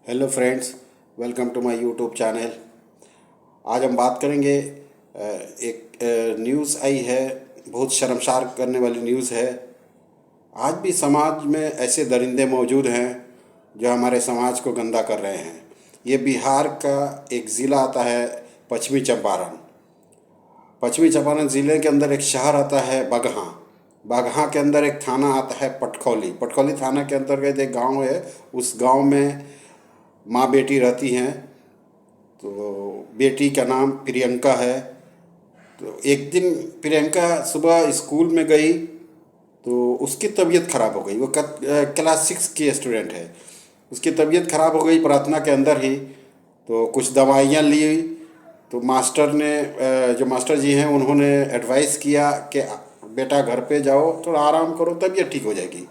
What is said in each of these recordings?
Hello friends, welcome to my YouTube channel. आज हम बात करेंगे एक न्यूज़ आई है, बहुत शर्मसार करने वाली न्यूज़ है। आज भी समाज में ऐसे दरिंदे मौजूद हैं जो हमारे समाज को गंदा कर रहे हैं। ये बिहार का एक ज़िला आता है पश्चिमी चंपारण। पश्चिमी चंपारण ज़िले के अंदर एक शहर आता है बगहा। बगहा के अंदर एक थाना आता है पटखौली। पटखौली थाना के अंतर्गत एक गांव है। उस गांव में माँ बेटी रहती हैं। तो बेटी का नाम प्रियंका है। तो एक दिन प्रियंका सुबह स्कूल में गई तो उसकी तबीयत ख़राब हो गई। वो क्लास 6 की स्टूडेंट है। उसकी तबीयत ख़राब हो गई प्रार्थना के अंदर ही। तो कुछ दवाइयाँ ली। तो मास्टर ने जो मास्टर जी हैं उन्होंने एडवाइस किया कि बेटा घर पे जाओ, थोड़ा आराम करो, तबीयत ठीक हो जाएगी।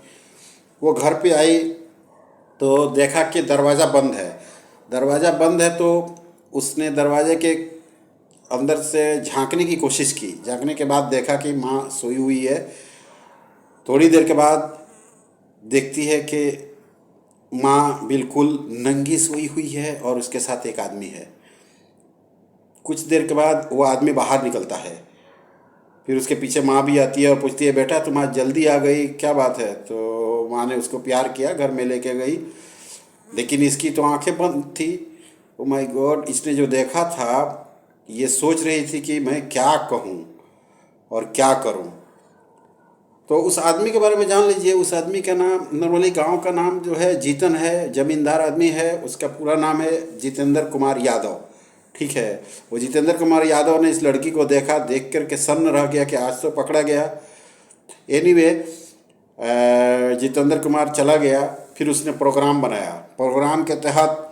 वो घर पे आई तो देखा कि दरवाज़ा बंद है। दरवाज़ा बंद है तो उसने दरवाजे के अंदर से झांकने की कोशिश की। झांकने के बाद देखा कि माँ सोई हुई है। थोड़ी देर के बाद देखती है कि माँ बिल्कुल नंगी सोई हुई है और उसके साथ एक आदमी है। कुछ देर के बाद वो आदमी बाहर निकलता है। फिर उसके पीछे माँ भी आती है और पूछती है, बेटा तुम आज जल्दी आ गई, क्या बात है? तो माँ ने उसको प्यार किया, घर में लेके गई। लेकिन इसकी तो आंखें बंद थी। ओ माय गॉड, इसने जो देखा था, ये सोच रही थी कि मैं क्या कहूँ और क्या करूँ। तो उस आदमी के बारे में जान लीजिए। उस आदमी का नाम, नॉर्मली गांव का नाम जो है जीतन है, जमींदार आदमी है। उसका पूरा नाम है जितेंद्र कुमार यादव। ठीक है। वो जितेंद्र कुमार यादव ने इस लड़की को देखा, देख कर के सन्न रह गया कि आज तो पकड़ा गया। एनीवे, जितेंद्र कुमार चला गया। फिर उसने प्रोग्राम बनाया। प्रोग्राम के तहत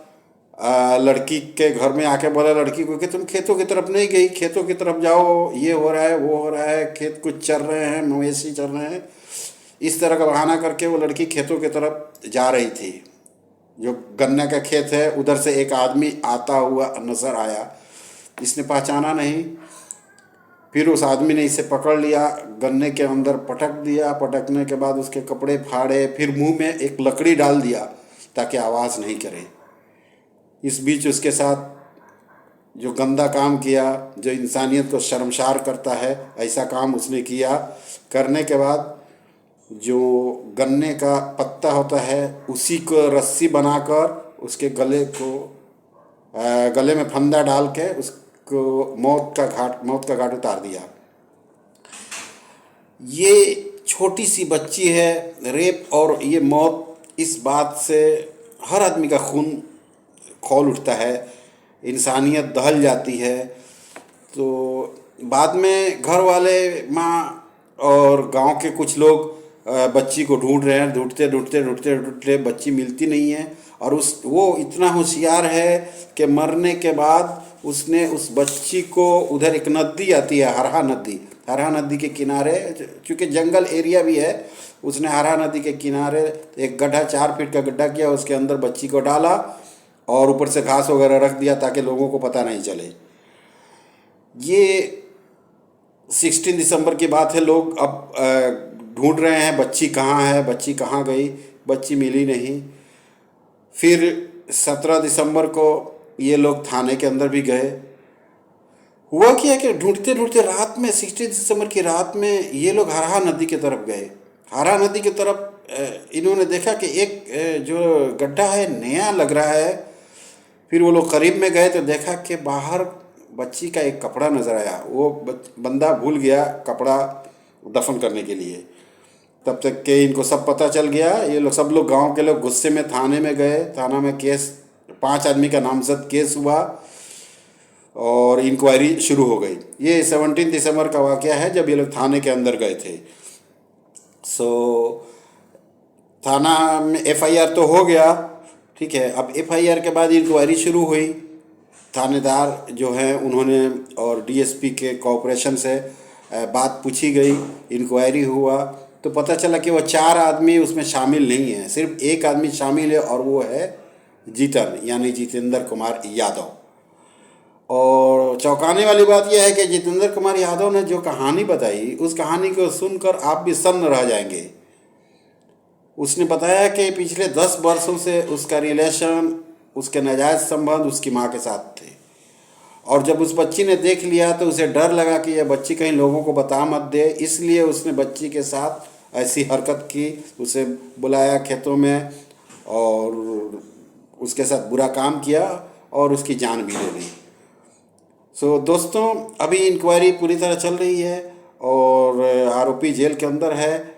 लड़की के घर में आके बोला लड़की को कि तुम खेतों की तरफ नहीं गई, खेतों की तरफ जाओ, ये हो रहा है वो हो रहा है, खेत कुछ चल रहे हैं, मवेशी चल रहे हैं। इस तरह का बहाना करके वो लड़की खेतों की तरफ जा रही थी। जो गन्ने का खेत है उधर से एक आदमी आता हुआ नजर आया। इसने पहचाना नहीं। फिर उस आदमी ने इसे पकड़ लिया, गन्ने के अंदर पटक दिया। पटकने के बाद उसके कपड़े फाड़े, फिर मुंह में एक लकड़ी डाल दिया ताकि आवाज़ नहीं करे। इस बीच उसके साथ जो गंदा काम किया, जो इंसानियत को शर्मसार करता है, ऐसा काम उसने किया। करने के बाद जो गन्ने का पत्ता होता है उसी को रस्सी बनाकर उसके गले में फंदा डाल के उसको मौत का घाट उतार दिया। ये छोटी सी बच्ची है, रेप और ये मौत, इस बात से हर आदमी का खून खौल उठता है, इंसानियत दहल जाती है। तो बाद में घर वाले, माँ और गांव के कुछ लोग बच्ची को ढूंढ रहे हैं। ढूंढते ढूंढते ढूंढते ढूंढते बच्ची मिलती नहीं है। और वो इतना होशियार है कि मरने के बाद उसने उस बच्ची को, उधर एक नदी आती है, हरहा नदी के किनारे, चूँकि जंगल एरिया भी है, उसने हरहा नदी के किनारे एक गड्ढा, 4 फीट का गड्ढा किया, उसके अंदर बच्ची को डाला और ऊपर से घास वगैरह रख दिया ताकि लोगों को पता नहीं चले। ये 16 दिसंबर की बात है। लोग अब ढूंढ रहे हैं बच्ची कहाँ है, बच्ची कहाँ गई। बच्ची मिली नहीं। फिर 17 दिसंबर को ये लोग थाने के अंदर भी गए। हुआ क्या कि ढूंढते ढूंढते रात में, 16 दिसंबर की रात में ये लोग हरहा नदी की तरफ गए। हरहा नदी की तरफ इन्होंने देखा कि एक जो गड्ढा है नया लग रहा है। फिर वो लोग करीब में गए तो देखा कि बाहर बच्ची का एक कपड़ा नज़र आया। वो बंदा भूल गया कपड़ा दफन करने के लिए। तब तक के इनको सब पता चल गया। ये लोग, सब लोग, गांव के लोग गुस्से में थाने में गए। थाना में केस, 5 आदमी का नामजद केस हुआ और इंक्वायरी शुरू हो गई। ये 17 दिसंबर का वाक़या है जब ये लोग थाने के अंदर गए थे। सो थाना में एफआईआर तो हो गया, ठीक है। अब एफआईआर के बाद इंक्वायरी शुरू हुई। थानेदार जो हैं उन्होंने और डीएसपी के कोऑपरेशन से बात पूछी गई, इंक्वायरी हुआ तो पता चला कि वो 4 आदमी उसमें शामिल नहीं हैं, सिर्फ एक आदमी शामिल है और वो है जीतन, यानी जितेंद्र कुमार यादव। और चौंकाने वाली बात यह है कि जितेंद्र कुमार यादव ने जो कहानी बताई, उस कहानी को सुनकर आप भी सन्न रह जाएंगे। उसने बताया कि पिछले 10 वर्षों से उसका रिलेशन उसके नाजायज़ संबंध उसकी माँ के साथ थे। और जब उस बच्ची ने देख लिया तो उसे डर लगा कि यह बच्ची कहीं लोगों को बता मत दे, इसलिए उसने बच्ची के साथ ऐसी हरकत की, उसे बुलाया खेतों में और उसके साथ बुरा काम किया और उसकी जान भी ले ली। सो दोस्तों, अभी इंक्वायरी पूरी तरह चल रही है और आरोपी जेल के अंदर है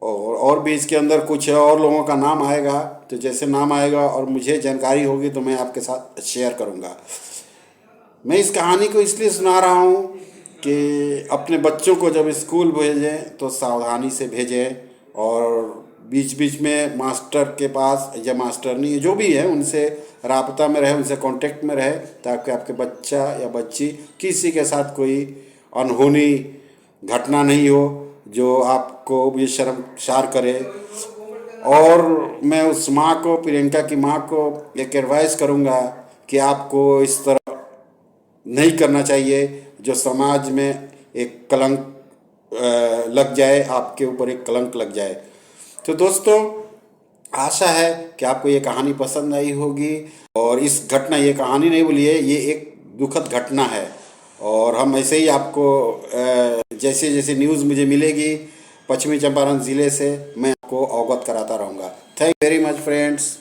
और भी इसके अंदर कुछ और लोगों का नाम आएगा। तो जैसे नाम आएगा और मुझे जानकारी होगी तो मैं आपके साथ शेयर करूँगा। मैं इस कहानी को इसलिए सुना रहा हूँ कि अपने बच्चों को जब स्कूल भेजें तो सावधानी से भेजें और बीच बीच में मास्टर के पास या मास्टरनी जो भी है उनसे राब्ता में रहे, उनसे कांटेक्ट में रहे, ताकि आपके बच्चा या बच्ची किसी के साथ कोई अनहोनी घटना नहीं हो जो आपको भी शर्मसार करे। और मैं उस माँ को, प्रियंका की माँ को एक एडवाइस करूँगा कि आपको इस तरह नहीं करना चाहिए जो समाज में एक कलंक लग जाए, आपके ऊपर एक कलंक लग जाए। तो दोस्तों, आशा है कि आपको ये कहानी पसंद आई होगी। और इस घटना, ये कहानी नहीं बोलिए, ये एक दुखद घटना है और हम ऐसे ही आपको जैसे जैसे न्यूज़ मुझे मिलेगी पश्चिमी चंपारण ज़िले से मैं आपको अवगत कराता रहूँगा। Thank you very much friends.